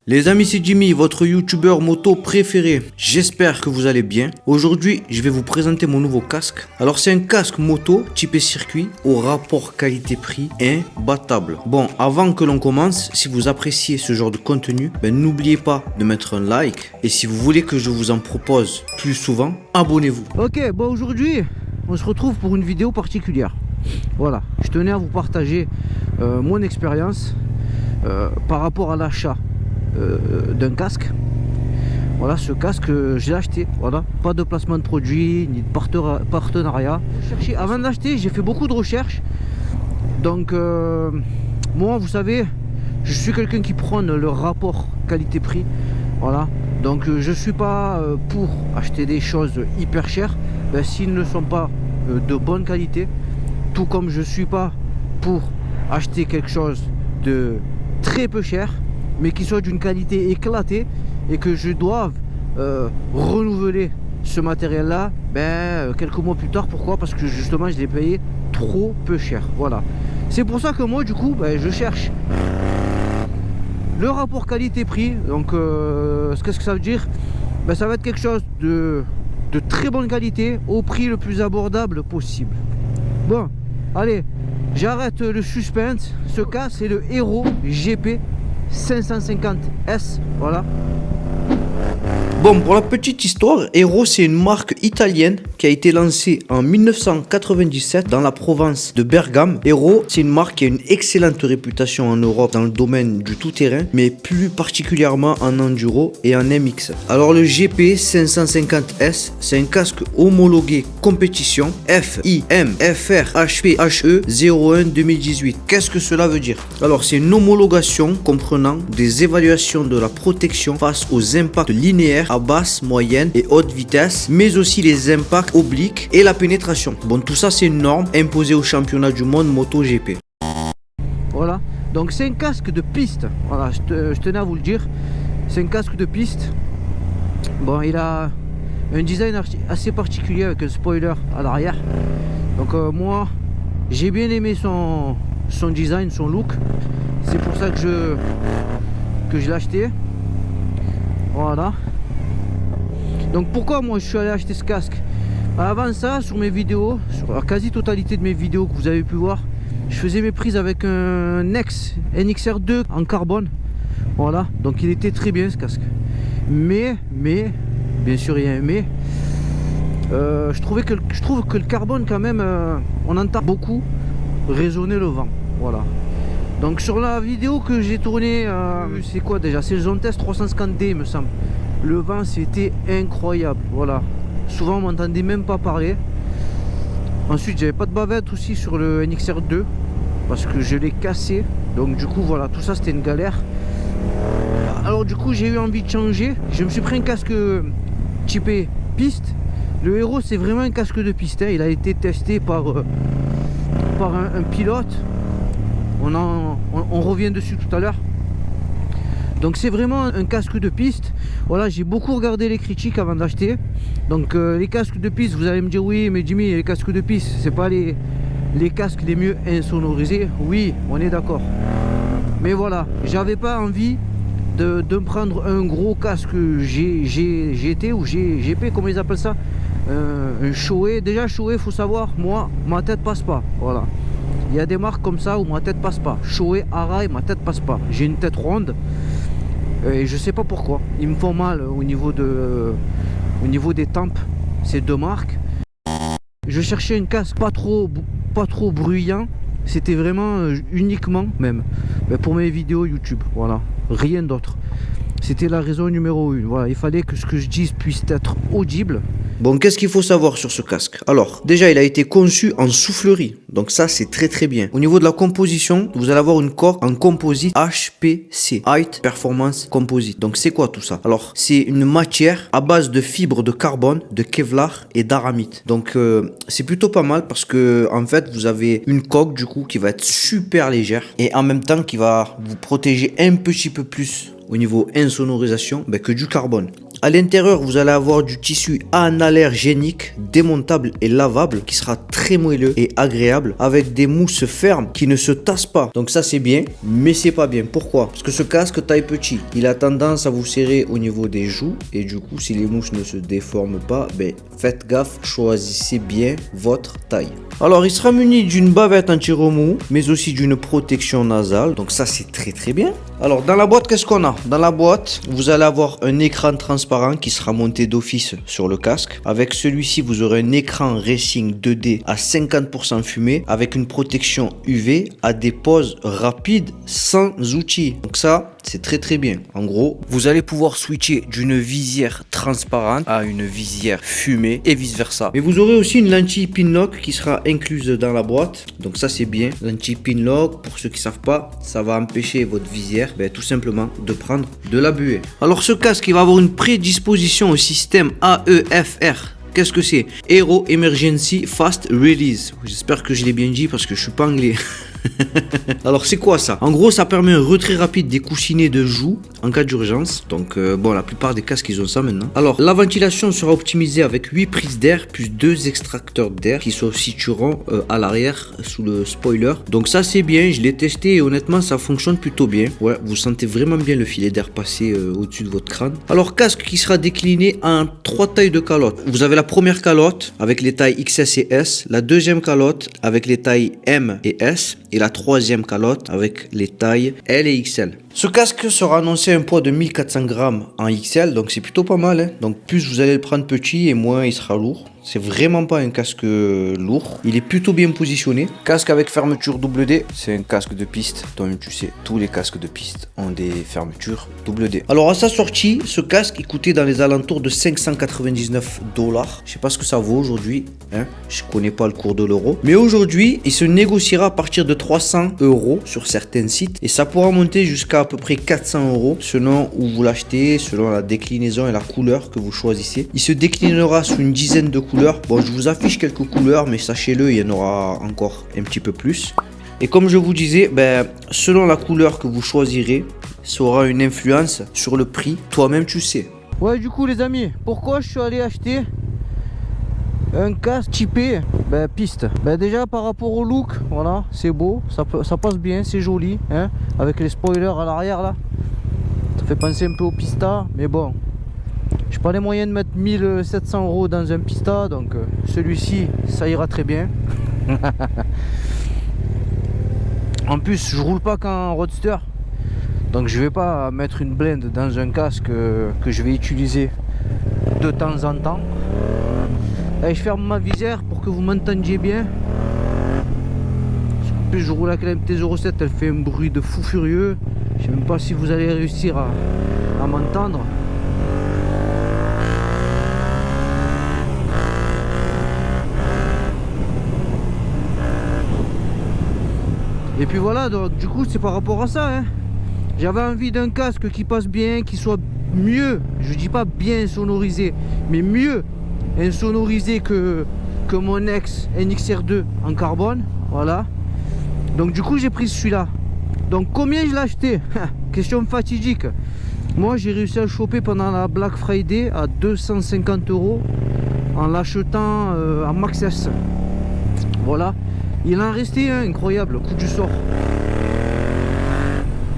Les amis, c'est Jimmy, votre youtubeur moto préféré. J'espère que vous allez bien. Aujourd'hui, je vais vous présenter mon nouveau casque. Alors, c'est un casque moto typé circuit au rapport qualité-prix imbattable. Bon, avant que l'on commence, si vous appréciez ce genre de contenu, n'oubliez pas de mettre un like. Et si vous voulez que je vous en propose plus souvent, abonnez-vous. Ok, bon aujourd'hui, on se retrouve pour une vidéo particulière. Voilà, je tenais à vous partager mon expérience par rapport à l'achat d'un casque. Voilà, ce casque j'ai acheté, voilà, pas de placement de produit ni de partenariat. Avant d'acheter, j'ai fait beaucoup de recherches. Donc moi, vous savez, je suis quelqu'un qui prône le rapport qualité-prix. Voilà, donc je suis pas pour acheter des choses hyper chères s'ils ne sont pas de bonne qualité, tout comme je suis pas pour acheter quelque chose de très peu cher mais qui soit d'une qualité éclatée et que je doive renouveler ce matériel là quelques mois plus tard. Pourquoi? Parce que justement je l'ai payé trop peu cher. Voilà, c'est pour ça que moi du coup je cherche le rapport qualité-prix. Donc qu'est-ce que ça veut dire? Ça va être quelque chose de très bonne qualité au prix le plus abordable possible. Bon, allez, j'arrête le suspense. Ce cas, c'est le Hero GP 550S, voilà. Bon, pour la petite histoire, Hero c'est une marque italienne qui a été lancée en 1997 dans la province de Bergame. Hero c'est une marque qui a une excellente réputation en Europe dans le domaine du tout-terrain, mais plus particulièrement en enduro et en MX. Alors le GP 550S, c'est un casque homologué compétition FIM-FR-HP-HE 01 2018. Qu'est-ce que cela veut dire? Alors c'est une homologation comprenant des évaluations de la protection face aux impacts linéaires à basse, moyenne et haute vitesse, mais aussi les impacts obliques et la pénétration. Bon, tout ça c'est une norme imposée au championnat du monde MotoGP. Voilà, donc c'est un casque de piste. Voilà, je tenais à vous le dire, c'est un casque de piste. Bon, il a un design assez particulier avec un spoiler à l'arrière. Donc moi j'ai bien aimé son design, son look. C'est pour ça que je l'ai acheté. Voilà. Donc pourquoi moi je suis allé acheter ce casque? Avant ça, sur mes vidéos, sur la quasi-totalité de mes vidéos que vous avez pu voir, je faisais mes prises avec un NXR2 en carbone. Voilà, donc il était très bien ce casque. Mais, bien sûr il y a un mais. Je trouve que le carbone quand même, on entend beaucoup résonner le vent. Voilà. Donc sur la vidéo que j'ai tournée, c'est quoi déjà? C'est le Zone Test 350D il me semble. Le vent c'était incroyable, voilà. Souvent on m'entendait même pas parler. Ensuite j'avais pas de bavette aussi sur le NXR2 parce que je l'ai cassé. Donc du coup voilà, tout ça c'était une galère. Alors du coup j'ai eu envie de changer. Je me suis pris un casque typé piste. Le Hero c'est vraiment un casque de piste, hein. Il a été testé par un pilote. On revient dessus tout à l'heure. Donc c'est vraiment un casque de piste. Voilà, j'ai beaucoup regardé les critiques avant d'acheter. Donc les casques de piste, vous allez me dire oui mais Jimmy, les casques de piste c'est pas les casques les mieux insonorisés. Oui, on est d'accord. Mais voilà, j'avais pas envie de me prendre un gros casque GT ou GP, comment ils appellent ça, un Shoei. Déjà Shoei, faut savoir, moi ma tête passe pas. Voilà, il y a des marques comme ça où ma tête passe pas. Shoei, Arai, ma tête passe pas. J'ai une tête ronde et je sais pas pourquoi. Ils me font mal au niveau des tempes, ces deux marques. Je cherchais un casque pas trop bruyant. C'était vraiment uniquement même pour mes vidéos YouTube. Voilà, rien d'autre. C'était la raison numéro 1. Voilà, il fallait que ce que je dise puisse être audible. Bon, qu'est-ce qu'il faut savoir sur ce casque? Alors, déjà, il a été conçu en soufflerie. Donc ça, c'est très très bien. Au niveau de la composition, vous allez avoir une coque en composite HPC, Height Performance Composite. Donc c'est quoi tout ça? Alors, c'est une matière à base de fibres de carbone, de Kevlar et d'aramite. Donc c'est plutôt pas mal parce que en fait, vous avez une coque du coup qui va être super légère et en même temps qui va vous protéger un petit peu plus au niveau insonorisation que du carbone. À l'intérieur, vous allez avoir du tissu analergénique, démontable et lavable, qui sera très moelleux et agréable, avec des mousses fermes qui ne se tassent pas. Donc ça c'est bien, mais c'est pas bien. Pourquoi? Parce que ce casque taille petit, il a tendance à vous serrer au niveau des joues, et du coup si les mousses ne se déforment pas, ben, faites gaffe, choisissez bien votre taille. Alors il sera muni d'une bavette anti-remous, mais aussi d'une protection nasale, donc ça c'est très bien. Alors dans la boîte, qu'est-ce qu'on a? Dans la boîte, vous allez avoir un écran transparent qui sera monté d'office sur le casque. Avec celui-ci, vous aurez un écran Racing 2D à 50% fumé, avec une protection UV à des pauses rapides sans outils. Donc ça, c'est très bien. En gros, vous allez pouvoir switcher d'une visière transparente à une visière fumée et vice versa. Mais vous aurez aussi une lentille Pinlock qui sera incluse dans la boîte. Donc ça c'est bien. Lentille Pinlock, pour ceux qui savent pas, ça va empêcher votre visière tout simplement de prendre de la buée. Alors ce casque, il va avoir une prédisposition au système AEFR. Qu'est-ce que c'est? Aero Emergency Fast Release. J'espère que je l'ai bien dit parce que je suis pas anglais. Alors c'est quoi ça? En gros, ça permet un retrait rapide des coussinets de joue en cas d'urgence. Donc bon, la plupart des casques ils ont ça maintenant. Alors la ventilation sera optimisée avec 8 prises d'air plus 2 extracteurs d'air qui se situeront à l'arrière sous le spoiler. Donc ça c'est bien, je l'ai testé et honnêtement ça fonctionne plutôt bien. Ouais, vous sentez vraiment bien le filet d'air passer au-dessus de votre crâne. Alors casque qui sera décliné en 3 tailles de calotte. Vous avez la première calotte avec les tailles XS et S, la deuxième calotte avec les tailles M et S, et la troisième calotte avec les tailles L et XL. Ce casque sera annoncé un poids de 1400 grammes en XL, donc c'est plutôt pas mal, hein. Donc plus vous allez le prendre petit et moins il sera lourd. C'est vraiment pas un casque lourd. Il est plutôt bien positionné. Casque avec fermeture double D. C'est un casque de piste. Donc tu sais, tous les casques de piste ont des fermetures double D. Alors à sa sortie, ce casque il coûtait dans les alentours de 599 $. Je sais pas ce que ça vaut aujourd'hui, hein. Je connais pas le cours de l'euro. Mais aujourd'hui, il se négociera à partir de 300 € sur certains sites. Et ça pourra monter jusqu'à à peu près 400 € selon où vous l'achetez, selon la déclinaison et la couleur que vous choisissez. Il se déclinera sous une dizaine de couleurs. Bon, je vous affiche quelques couleurs, mais sachez-le, il y en aura encore un petit peu plus. Et comme je vous disais, selon la couleur que vous choisirez, ça aura une influence sur le prix. Toi-même, tu sais. Ouais, du coup, les amis, pourquoi je suis allé acheter un casque typé piste? Déjà par rapport au look, voilà, c'est beau, ça passe bien, c'est joli, hein, avec les spoilers à l'arrière là. Ça fait penser un peu au Pista, mais bon, j'ai pas les moyens de mettre 1700 € dans un Pista, donc celui-ci ça ira très bien. En plus je roule pas qu'en roadster, donc je vais pas mettre une blinde dans un casque que je vais utiliser de temps en temps. Allez, je ferme ma visière pour que vous m'entendiez bien. En plus je roule avec la MT-07, elle fait un bruit de fou furieux. Je sais même pas si vous allez réussir à m'entendre. Et puis voilà, donc du coup c'est par rapport à ça, hein. J'avais envie d'un casque qui passe bien, qui soit mieux, je dis pas bien sonorisé, mais mieux insonorisé que mon ex NXR2 en carbone. Voilà, donc du coup j'ai pris celui-là. Donc combien je l'ai acheté? Question fatidique. Moi j'ai réussi à le choper pendant la Black Friday à 250 € en l'achetant à Maxès. Voilà, il en restait un, incroyable, coup du sort.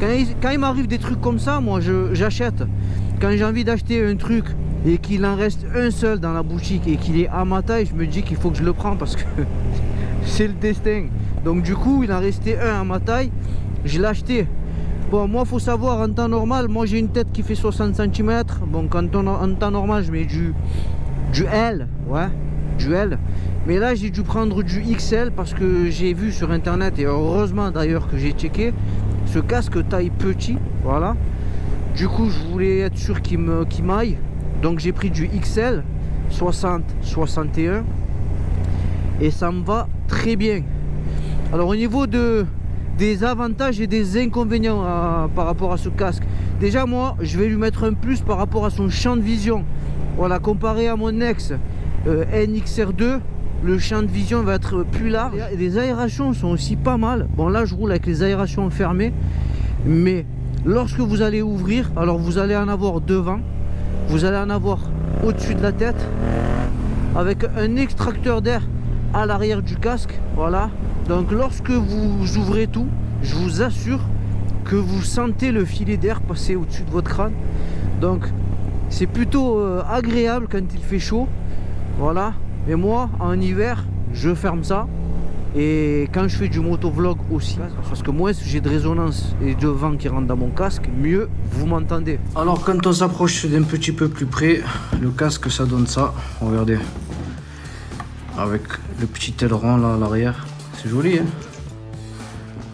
Quand il m'arrive des trucs comme ça, moi j'achète. Quand j'ai envie d'acheter un truc et qu'il en reste un seul dans la boutique et qu'il est à ma taille, je me dis qu'il faut que je le prends parce que c'est le destin. Donc du coup il en restait un à ma taille, je l'ai acheté. Bon, moi faut savoir, en temps normal, moi j'ai une tête qui fait 60 cm. Bon, en temps normal je mets du L, ouais, du L. Mais là j'ai dû prendre du XL parce que j'ai vu sur internet, et heureusement d'ailleurs que j'ai checké, ce casque taille petit, voilà. Du coup je voulais être sûr qu'il m'aille, donc j'ai pris du XL 60-61 et ça me va très bien. Alors au niveau des avantages et des inconvénients par rapport à ce casque, déjà moi je vais lui mettre un plus par rapport à son champ de vision. Voilà, comparé à mon ex NXR2, le champ de vision va être plus large et les aérations sont aussi pas mal. Bon, là je roule avec les aérations fermées, mais lorsque vous allez ouvrir, alors vous allez en avoir devant, mais lorsque vous allez ouvrir, vous allez avoir une vue de vous allez en avoir au-dessus de la tête avec un extracteur d'air à l'arrière du casque. Voilà, donc lorsque vous ouvrez tout, je vous assure que vous sentez le filet d'air passer au-dessus de votre crâne. Donc c'est plutôt agréable quand il fait chaud. Voilà, et moi en hiver je ferme ça. Et quand je fais du motovlog aussi, parce que moins j'ai de résonance et de vent qui rentre dans mon casque, mieux vous m'entendez. Alors quand on s'approche d'un petit peu plus près, le casque ça donne ça, regardez. Avec le petit aileron là à l'arrière, c'est joli hein.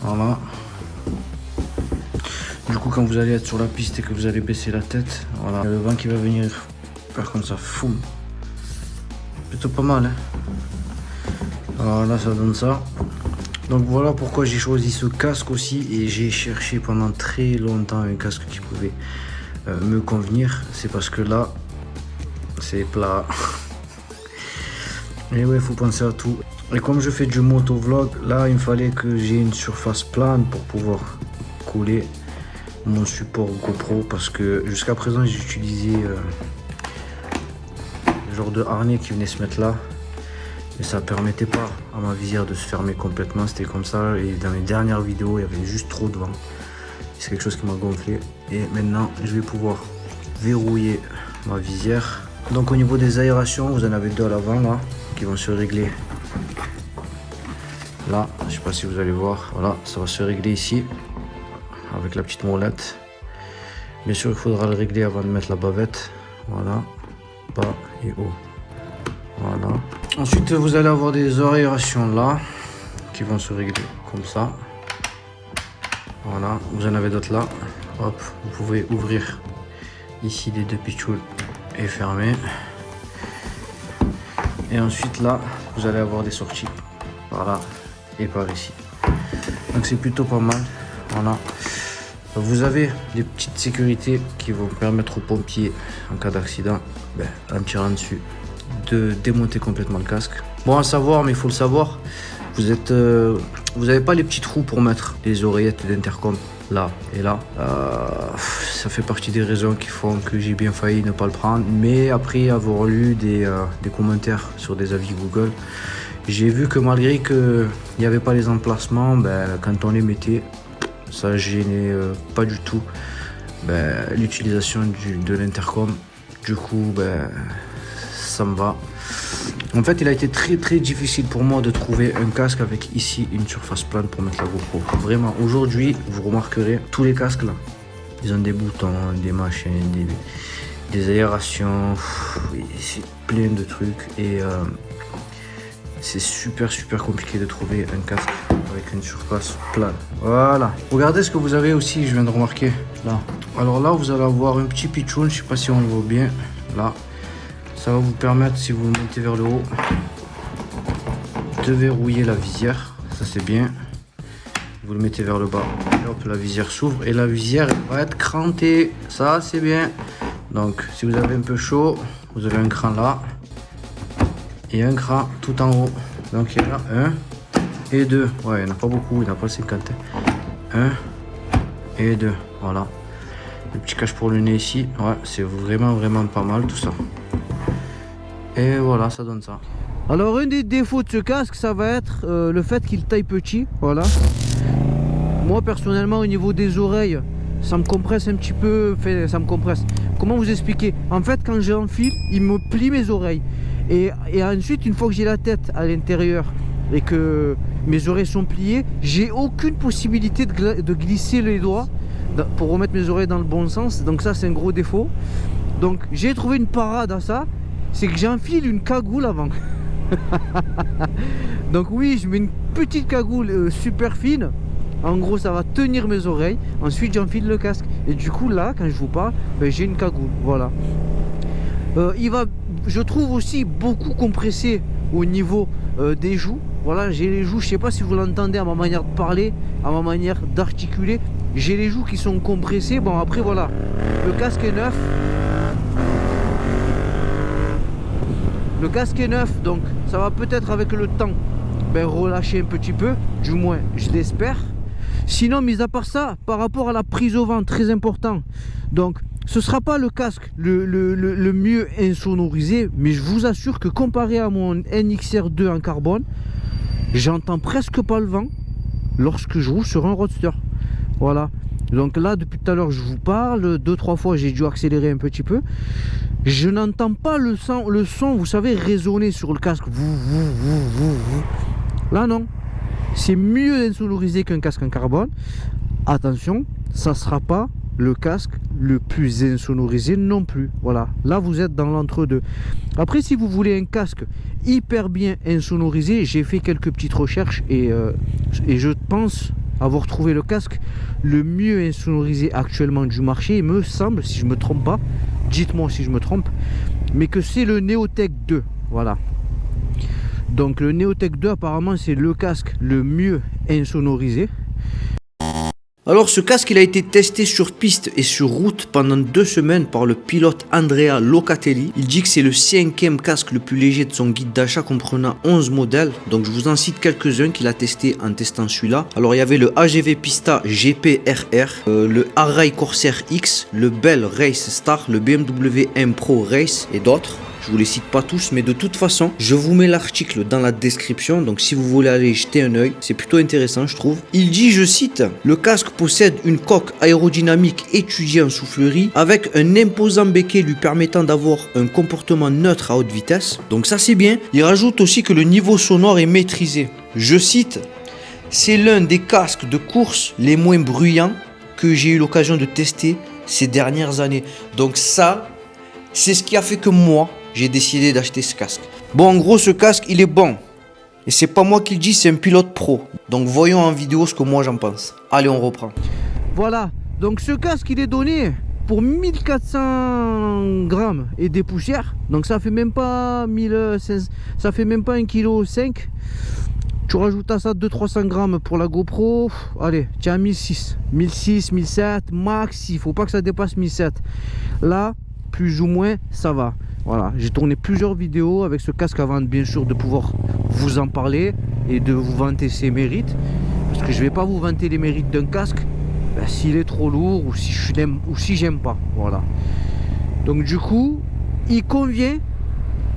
Voilà. Du coup quand vous allez être sur la piste et que vous allez baisser la tête, voilà, le vent qui va venir faire comme ça, foum. Plutôt pas mal hein. Alors là ça donne ça. Donc voilà pourquoi j'ai choisi ce casque aussi, et j'ai cherché pendant très longtemps un casque qui pouvait me convenir. C'est parce que là c'est plat. Et ouais, faut penser à tout. Et comme je fais du motovlog, là il me fallait que j'ai une surface plane pour pouvoir coller mon support GoPro, parce que jusqu'à présent j'ai utilisé le genre de harnais qui venait se mettre là. Et ça permettait pas à ma visière de se fermer complètement, c'était comme ça. Et dans les dernières vidéos, il y avait juste trop de vent. C'est quelque chose qui m'a gonflé. Et maintenant, je vais pouvoir verrouiller ma visière. Donc au niveau des aérations, vous en avez deux à l'avant là, qui vont se régler. Là, je sais pas si vous allez voir, voilà, ça va se régler ici, avec la petite molette. Bien sûr, il faudra le régler avant de mettre la bavette. Voilà, bas et haut. Voilà. Ensuite, vous allez avoir des aérations là qui vont se régler comme ça. Voilà, vous en avez d'autres là. Hop, vous pouvez ouvrir ici les deux pitchouls et fermer. Et ensuite là, vous allez avoir des sorties par là et par ici. Donc c'est plutôt pas mal. Voilà. Vous avez des petites sécurités qui vont permettre aux pompiers, en cas d'accident, en tirant dessus, de démonter complètement le casque. Bon à savoir, mais il faut le savoir, vous n'avez pas les petits trous pour mettre les oreillettes d'intercom là et là. Ça fait partie des raisons qui font que j'ai bien failli ne pas le prendre. Mais après avoir lu des commentaires sur des avis Google, j'ai vu que malgré qu'il n'y avait pas les emplacements, quand on les mettait, ça gênait pas du tout l'utilisation de l'intercom. Du coup, ça me va. En fait, il a été très difficile pour moi de trouver un casque avec ici une surface plane pour mettre la GoPro. Vraiment, aujourd'hui, vous remarquerez, tous les casques là, ils ont des boutons, des machins, des aérations, c'est plein de trucs. Et c'est super compliqué de trouver un casque avec une surface plane. Voilà. Regardez ce que vous avez aussi, je viens de remarquer là. Alors là, vous allez avoir un petit pitchoun, je sais pas si on le voit bien là. Ça va vous permettre, si vous le montez vers le haut, de verrouiller la visière. Ça c'est bien. Vous le mettez vers le bas. Et hop, la visière s'ouvre et la visière va être crantée. Ça c'est bien. Donc si vous avez un peu chaud, vous avez un cran là et un cran tout en haut. Donc il y en a un et deux. Ouais, il n'y en a pas beaucoup, il n'y en a pas 50. Un et deux. Voilà. Le petit cache pour le nez ici. Ouais, c'est vraiment pas mal tout ça. Et voilà, ça donne ça. Alors un des défauts de ce casque, ça va être le fait qu'il taille petit. Voilà. Moi personnellement, au niveau des oreilles, ça me compresse un petit peu. Enfin, ça me compresse. Comment vous expliquer? En fait, quand j'enfile, il me plie mes oreilles. Et ensuite, une fois que j'ai la tête à l'intérieur et que mes oreilles sont pliées, j'ai aucune possibilité de glisser les doigts pour remettre mes oreilles dans le bon sens. Donc ça, c'est un gros défaut. Donc j'ai trouvé une parade à ça. C'est que j'enfile une cagoule avant. Donc oui, je mets une petite cagoule super fine. En gros, ça va tenir mes oreilles. Ensuite, j'enfile le casque. Et du coup, là, quand je vous parle, j'ai une cagoule. Voilà. Il va, je trouve aussi, beaucoup compressé au niveau des joues. Voilà, j'ai les joues, je sais pas si vous l'entendez à ma manière de parler, à ma manière d'articuler. J'ai les joues qui sont compressées. Bon, après, voilà. Le casque est neuf. Le casque est neuf, donc ça va peut-être avec le temps relâcher un petit peu, du moins je l'espère. Sinon, mis à part ça, par rapport à la prise au vent, très important. Donc ce sera pas le casque le mieux insonorisé, mais je vous assure que comparé à mon NXR2 en carbone, j'entends presque pas le vent lorsque je roule sur un roadster. Voilà. Donc là, depuis tout à l'heure, je vous parle. 2-3 fois, j'ai dû accélérer un petit peu. Je n'entends pas le son, vous savez, résonner sur le casque. Là, non. C'est mieux insonorisé qu'un casque en carbone. Attention, ça ne sera pas le casque le plus insonorisé non plus. Voilà. Là, vous êtes dans l'entre-deux. Après, si vous voulez un casque hyper bien insonorisé, j'ai fait quelques petites recherches et je pense avoir trouvé le casque le mieux insonorisé actuellement du marché. Il me semble, si je me trompe pas, dites-moi si je me trompe, mais que c'est le Neotech 2. Voilà. Donc le Neotech 2 apparemment c'est le casque le mieux insonorisé. Alors ce casque il a été testé sur piste et sur route pendant 2 semaines par le pilote Andrea Locatelli. Il dit que c'est le 5e casque le plus léger de son guide d'achat comprenant 11 modèles. Donc je vous en cite quelques-uns qu'il a testé en testant celui-là. Alors il y avait le AGV Pista GP-RR, le Arai Corsair X, le Bell Race Star, le BMW M Pro Race et d'autres. Je vous les cite pas tous, mais de toute façon, je vous mets l'article dans la description. Donc si vous voulez aller jeter un œil, c'est plutôt intéressant, je trouve. Il dit, je cite, le casque possède une coque aérodynamique étudiée en soufflerie avec un imposant béquet lui permettant d'avoir un comportement neutre à haute vitesse. Donc ça c'est bien. Il rajoute aussi que le niveau sonore est maîtrisé. Je cite, c'est l'un des casques de course les moins bruyants que j'ai eu l'occasion de tester ces dernières années. Donc ça, c'est ce qui a fait que moi, j'ai décidé d'acheter ce casque. Bon, en gros, ce casque, il est bon. Et c'est pas moi qui le dis, c'est un pilote pro. Donc, voyons en vidéo ce que moi j'en pense. Allez, on reprend. Voilà. Donc, ce casque, il est donné pour 1400 grammes et des poussières. Donc, ça fait même pas 1500, ça fait même pas 1,5 kg. Tu rajoutes à ça 200-300 grammes pour la GoPro. Allez, tu as 1600. 1600, 1700, max. Il faut pas que ça dépasse 1700. Là, plus ou moins, ça va. Voilà, j'ai tourné plusieurs vidéos avec ce casque avant bien sûr de pouvoir vous en parler et de vous vanter ses mérites. Parce que je vais pas vous vanter les mérites d'un casque s'il est trop lourd ou si j'aime pas. Voilà. Donc du coup, il convient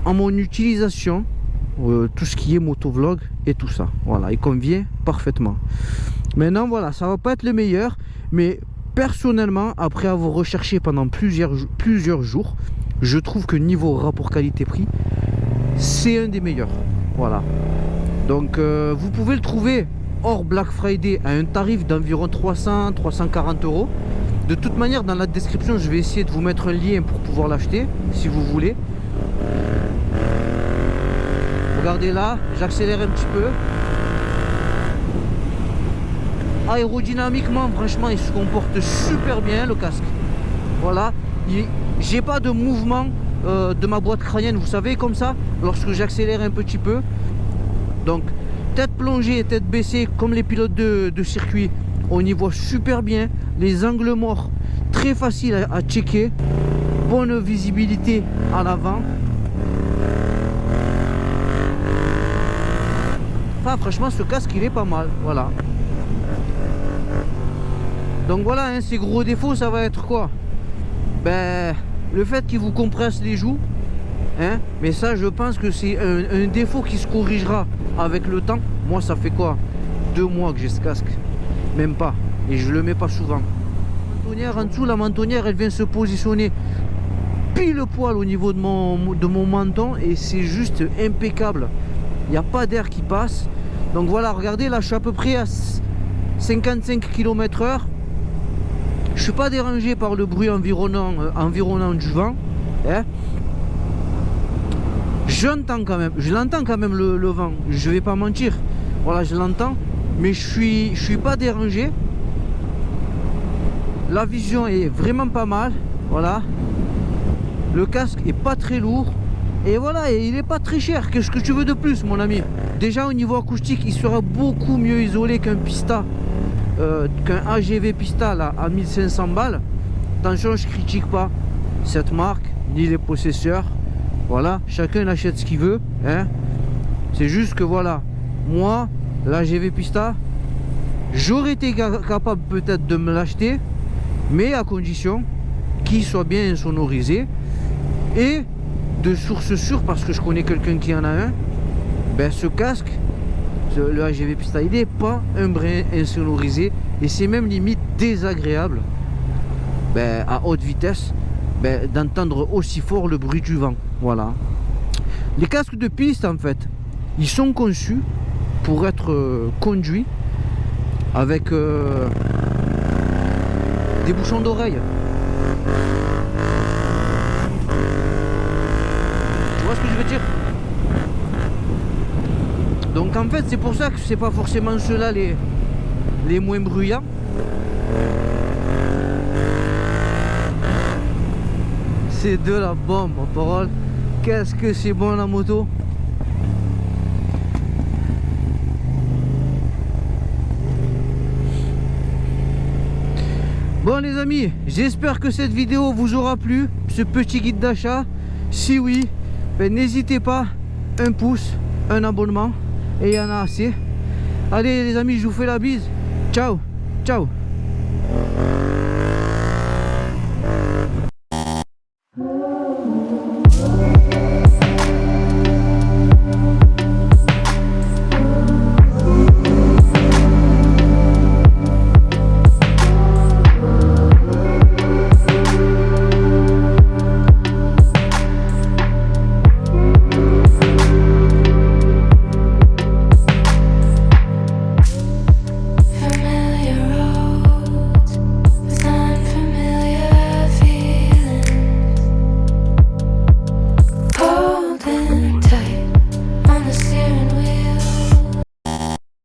à mon utilisation, tout ce qui est motovlog et tout ça. Voilà, il convient parfaitement. Maintenant voilà, ça va pas être le meilleur, mais personnellement, après avoir recherché pendant plusieurs jours, je trouve que niveau rapport qualité-prix, c'est un des meilleurs. Voilà. Donc vous pouvez le trouver hors Black Friday à un tarif d'environ 300-340 €. De toute manière, dans la description, je vais essayer de vous mettre un lien pour pouvoir l'acheter, si vous voulez. Regardez là, j'accélère un petit peu. Aérodynamiquement, franchement, il se comporte super bien, le casque. Voilà. J'ai pas de mouvement de ma boîte crânienne, vous savez, comme ça, lorsque j'accélère un petit peu. Donc, tête plongée et tête baissée, comme les pilotes de circuit, on y voit super bien. Les angles morts, très facile à checker. Bonne visibilité à l'avant. Enfin, franchement, ce casque, il est pas mal. Voilà. Donc voilà, hein, ses gros défauts, ça va être quoi? Ben, le fait qu'il vous compresse les joues, hein, mais ça je pense que c'est un défaut qui se corrigera avec le temps. Moi ça fait quoi, 2 mois que j'ai ce casque, même pas, et je le mets pas souvent. Mentonnière en dessous, la mentonnière elle vient se positionner pile poil au niveau de mon menton et c'est juste impeccable. Il n'y a pas d'air qui passe. Donc voilà, regardez là, je suis à peu près à 55 km/h. Je suis pas dérangé par le bruit environnant du vent, hein. Je l'entends quand même le vent, je vais pas mentir. Voilà, je l'entends, mais je suis pas dérangé. La vision est vraiment pas mal. Voilà, le casque est pas très lourd et voilà, et il est pas très cher. Qu'est-ce que tu veux de plus, mon ami? Déjà au niveau acoustique, il sera beaucoup mieux isolé qu'un Pista. Qu'un AGV Pista là à 1500 balles. Attention, je critique pas cette marque ni les possesseurs. Voilà, chacun achète ce qu'il veut, hein. C'est juste que voilà, moi l'AGV Pista, j'aurais été capable peut-être de me l'acheter, mais à condition qui soit bien insonorisé et de source sûre, parce que je connais quelqu'un qui en a un. Ben, ce casque, le AGV Pista, il n'est pas un brin insonorisé et c'est même limite désagréable, ben, à haute vitesse, ben, d'entendre aussi fort le bruit du vent. Voilà. Les casques de piste, en fait, ils sont conçus pour être conduits avec des bouchons d'oreille. Tu vois ce que je veux dire? Donc en fait c'est pour ça que c'est pas forcément ceux-là les moins bruyants. C'est de la bombe, en parole. Qu'est-ce que c'est bon la moto. Bon les amis, j'espère que cette vidéo vous aura plu, ce petit guide d'achat. Si oui, ben, n'hésitez pas, un pouce, un abonnement, et il y en a assez. Allez les amis, je vous fais la bise. Ciao, ciao.